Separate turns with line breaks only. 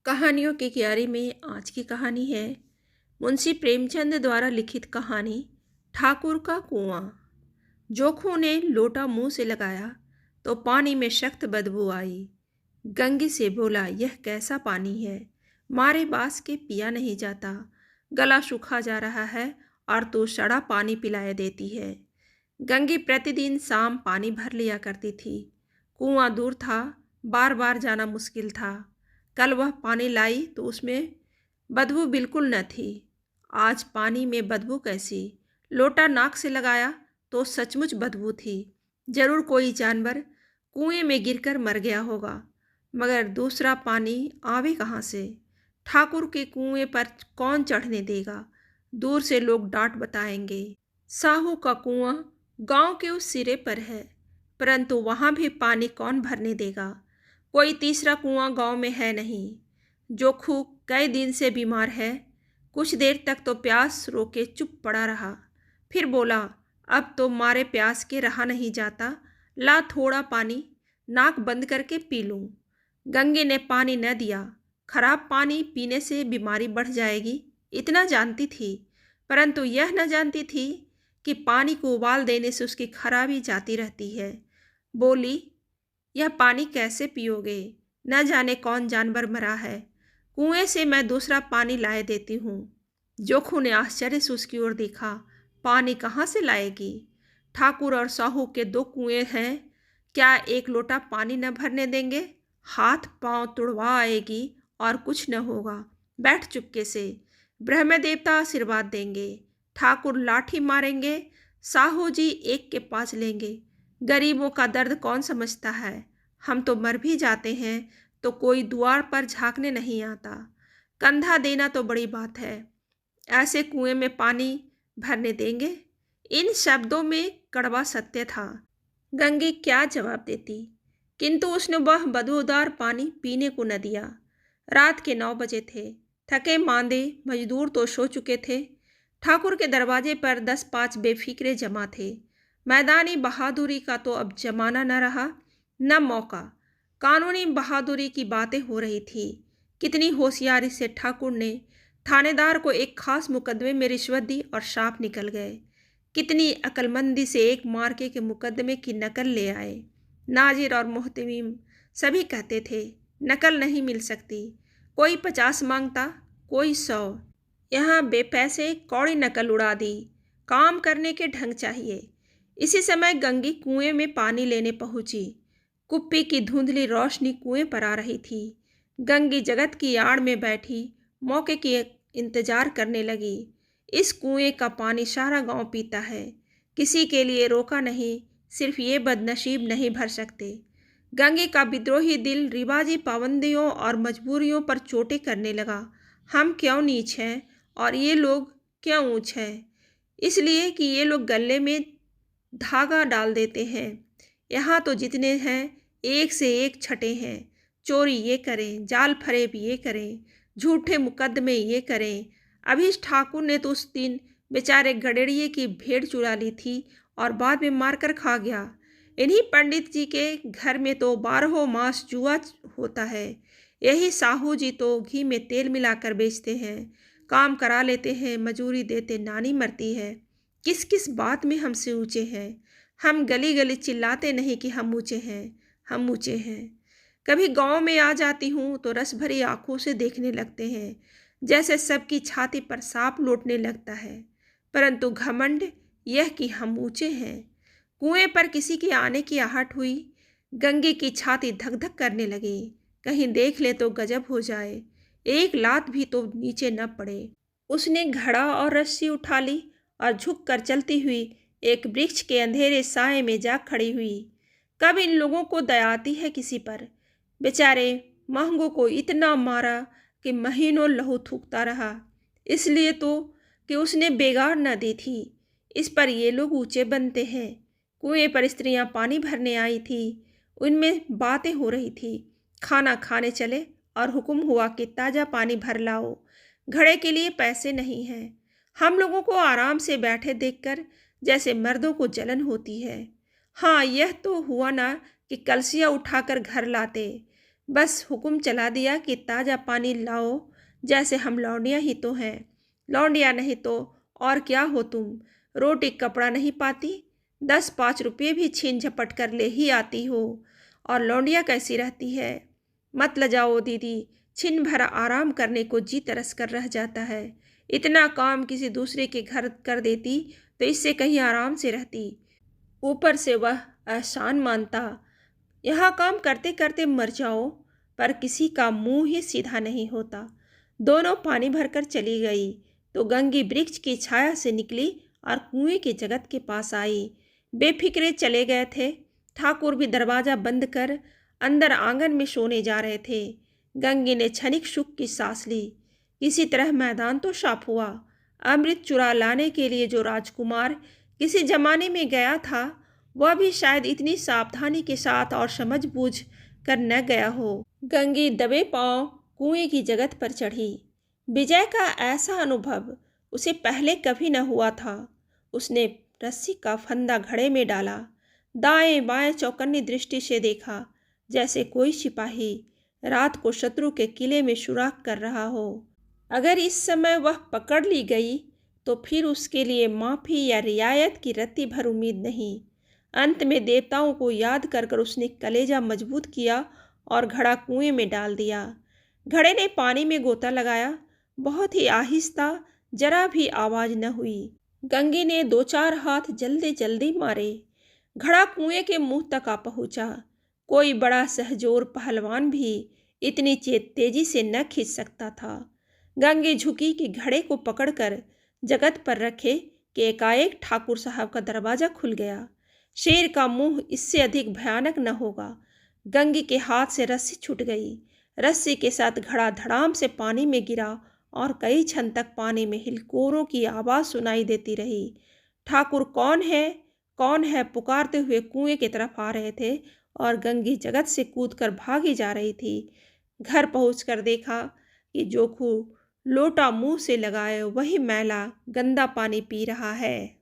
कहानियों की क्यारी में आज की कहानी है मुंशी प्रेमचंद द्वारा लिखित कहानी ठाकुर का कुआं। जोखू ने लोटा मुंह से लगाया तो पानी में सख्त बदबू आई। गंगी से बोला, यह कैसा पानी है, मारे बास के पिया नहीं जाता, गला सूखा जा रहा है और तू सड़ा पानी पिलाए देती है। गंगी प्रतिदिन शाम पानी भर लिया करती थी। कुआं दूर था, बार बार जाना मुश्किल था। कल वह पानी लाई तो उसमें बदबू बिल्कुल न थी। आज पानी में बदबू कैसी? लोटा नाक से लगाया तो सचमुच बदबू थी। जरूर कोई जानवर कुएं में गिरकर मर गया होगा, मगर दूसरा पानी आवे कहाँ से? ठाकुर के कुएं पर कौन चढ़ने देगा? दूर से लोग डांट बताएंगे। साहू का कुआं गांव के उस सिरे पर है, परंतु वहां भी पानी कौन भरने देगा? कोई तीसरा कुआं गांव में है नहीं। जोखू कई दिन से बीमार है। कुछ देर तक तो प्यास रोके चुप पड़ा रहा, फिर बोला, अब तो मारे प्यास के रहा नहीं जाता, ला थोड़ा पानी नाक बंद करके पी लूं। गंगे ने पानी न दिया। खराब पानी पीने से बीमारी बढ़ जाएगी, इतना जानती थी, परंतु यह न जानती थी कि पानी को उबाल देने से उसकी खराबी जाती रहती है। बोली, यह पानी कैसे पियोगे? न जाने कौन जानवर मरा है। कुएं से मैं दूसरा पानी लाए देती हूँ। जोखू ने आश्चर्य से उसकी ओर देखा। पानी कहाँ से लाएगी? ठाकुर और साहू के दो कुएं हैं, क्या एक लोटा पानी न भरने देंगे? हाथ पांव तुड़वा आएगी और कुछ न होगा। बैठ चुपके से, ब्रह्म देवता आशीर्वाद देंगे। ठाकुर लाठी मारेंगे, साहू जी एक के पास लेंगे। गरीबों का दर्द कौन समझता है? हम तो मर भी जाते हैं तो कोई द्वार पर झांकने नहीं आता। कंधा देना तो बड़ी बात है, ऐसे कुएं में पानी भरने देंगे? इन शब्दों में कड़वा सत्य था। गंगी क्या जवाब देती, किंतु उसने वह बदबूदार पानी पीने को न दिया। रात के 9 बजे थे। थके मांदे मजदूर तो सो चुके थे। ठाकुर के दरवाजे पर 10-5 बेफिक्रे जमा थे। मैदानी बहादुरी का तो अब जमाना न रहा, न मौका। कानूनी बहादुरी की बातें हो रही थी। कितनी होशियारी से ठाकुर ने थानेदार को एक खास मुकदमे में रिश्वत दी और साफ निकल गए। कितनी अक्लमंदी से एक मार्के के मुकदमे की नकल ले आए। नाजिर और मोहतमीम सभी कहते थे नकल नहीं मिल सकती। कोई 50 मांगता, कोई 100। यहाँ बेपैसे कौड़ी नकल उड़ा दी। काम करने के ढंग चाहिए। इसी समय गंगी कुएं में पानी लेने पहुंची। कुप्पी की धुंधली रोशनी कुएं पर आ रही थी। गंगी जगत की आड़ में बैठी मौके की इंतजार करने लगी। इस कुएं का पानी सारा गांव पीता है, किसी के लिए रोका नहीं, सिर्फ ये बदनसीब नहीं भर सकते। गंगे का विद्रोही दिल रिवाजी पाबंदियों और मजबूरियों पर चोटें करने लगा। हम क्यों नीच हैं और ये लोग क्यों ऊंच हैं? इसलिए कि ये लोग गले में धागा डाल देते हैं। यहाँ तो जितने हैं एक से एक छठे हैं। चोरी ये करें, जाल फरेब ये करें, झूठे मुकदमे ये करें। अभीश ठाकुर ने तो उस दिन बेचारे गडेड़िए की भेड़ चुरा ली थी और बाद में मारकर खा गया। इन्हीं पंडित जी के घर में तो 12 मास जुआ होता है। यही साहू जी तो घी में तेल मिलाकर बेचते हैं। काम करा लेते हैं, मजूरी देते नानी मरती है। किस किस बात में हमसे ऊंचे हैं? हम गली गली चिल्लाते नहीं कि हम ऊंचे हैं, हम ऊंचे हैं। कभी गांव में आ जाती हूँ तो रस भरी आंखों से देखने लगते हैं, जैसे सबकी छाती पर सांप लौटने लगता है। परंतु घमंड यह कि हम ऊंचे हैं। कुएं पर किसी के आने की आहट हुई। गंगे की छाती धक धक करने लगी। कहीं देख ले तो गजब हो जाए, एक लात भी तो नीचे न पड़े। उसने घड़ा और रस्सी उठा ली और झुक कर चलती हुई एक वृक्ष के अंधेरे साए में जा खड़ी हुई। कब इन लोगों को दया आती है किसी पर? बेचारे महंगों को इतना मारा कि महीनों लहू थूकता रहा, इसलिए तो कि उसने बेगार न दी थी। इस पर ये लोग ऊंचे बनते हैं। कुएं पर स्त्रियां पानी भरने आई थी, उनमें बातें हो रही थी। खाना खाने चले और हुक्म हुआ कि ताज़ा पानी भर लाओ, घड़े के लिए पैसे नहीं हैं। हम लोगों को आराम से बैठे देखकर जैसे मर्दों को जलन होती है। हाँ, यह तो हुआ ना कि कलसिया उठाकर घर लाते, बस हुक्म चला दिया कि ताज़ा पानी लाओ, जैसे हम लौंडिया ही तो हैं। लौंडिया नहीं तो और क्या हो तुम? रोटी कपड़ा नहीं पाती, 10-5 रुपये भी छीन झपट कर ले ही आती हो। और लौंडिया कैसी रहती है? मत लजाओ दीदी, छिन भर आराम करने को जी तरस कर रह जाता है। इतना काम किसी दूसरे के घर कर देती तो इससे कहीं आराम से रहती। ऊपर से वह एहसान मानता। यहाँ काम करते करते मर जाओ, पर किसी का मुंह ही सीधा नहीं होता। दोनों पानी भरकर चली गई तो गंगी वृक्ष की छाया से निकली और कुएं के जगत के पास आई। बेफिक्रे चले गए थे। ठाकुर भी दरवाजा बंद कर अंदर आंगन में सोने जा रहे थे। गंगी ने क्षणिक सुख की सांस ली। किसी तरह मैदान तो साफ हुआ। अमृत चुरा लाने के लिए जो राजकुमार किसी जमाने में गया था, वह भी शायद इतनी सावधानी के साथ और समझबूझ कर न गया हो। गंगी दबे पांव कुएं की जगत पर चढ़ी। विजय का ऐसा अनुभव उसे पहले कभी न हुआ था। उसने रस्सी का फंदा घड़े में डाला, दाएं बाएं चौकन्नी दृष्टि से देखा, जैसे कोई सिपाही रात को शत्रु के किले में सुराख कर रहा हो। अगर इस समय वह पकड़ ली गई तो फिर उसके लिए माफ़ी या रियायत की रत्ती भर उम्मीद नहीं। अंत में देवताओं को याद कर कर उसने कलेजा मजबूत किया और घड़ा कुएं में डाल दिया। घड़े ने पानी में गोता लगाया, बहुत ही आहिस्ता, जरा भी आवाज़ न हुई। गंगी ने 2-4 हाथ जल्दी जल्दी मारे। घड़ा कुएं के मुंह तक आ पहुंचा। कोई बड़ा सहजोर पहलवान भी इतनी तेजी से न खींच सकता था। गंगी झुकी कि घड़े को पकड़कर जगत पर रखे कि एकाएक ठाकुर साहब का दरवाज़ा खुल गया। शेर का मुंह इससे अधिक भयानक न होगा। गंगी के हाथ से रस्सी छूट गई। रस्सी के साथ घड़ा धड़ाम से पानी में गिरा और कई क्षण तक पानी में हिलकोरों की आवाज़ सुनाई देती रही। ठाकुर कौन है पुकारते हुए कुएं की तरफ आ रहे थे और गंगी जगत से कूदकर भागी जा रही थी। घर पहुंचकर देखा कि जोखू लोटा मुंह से लगाए वही मैला गंदा पानी पी रहा है।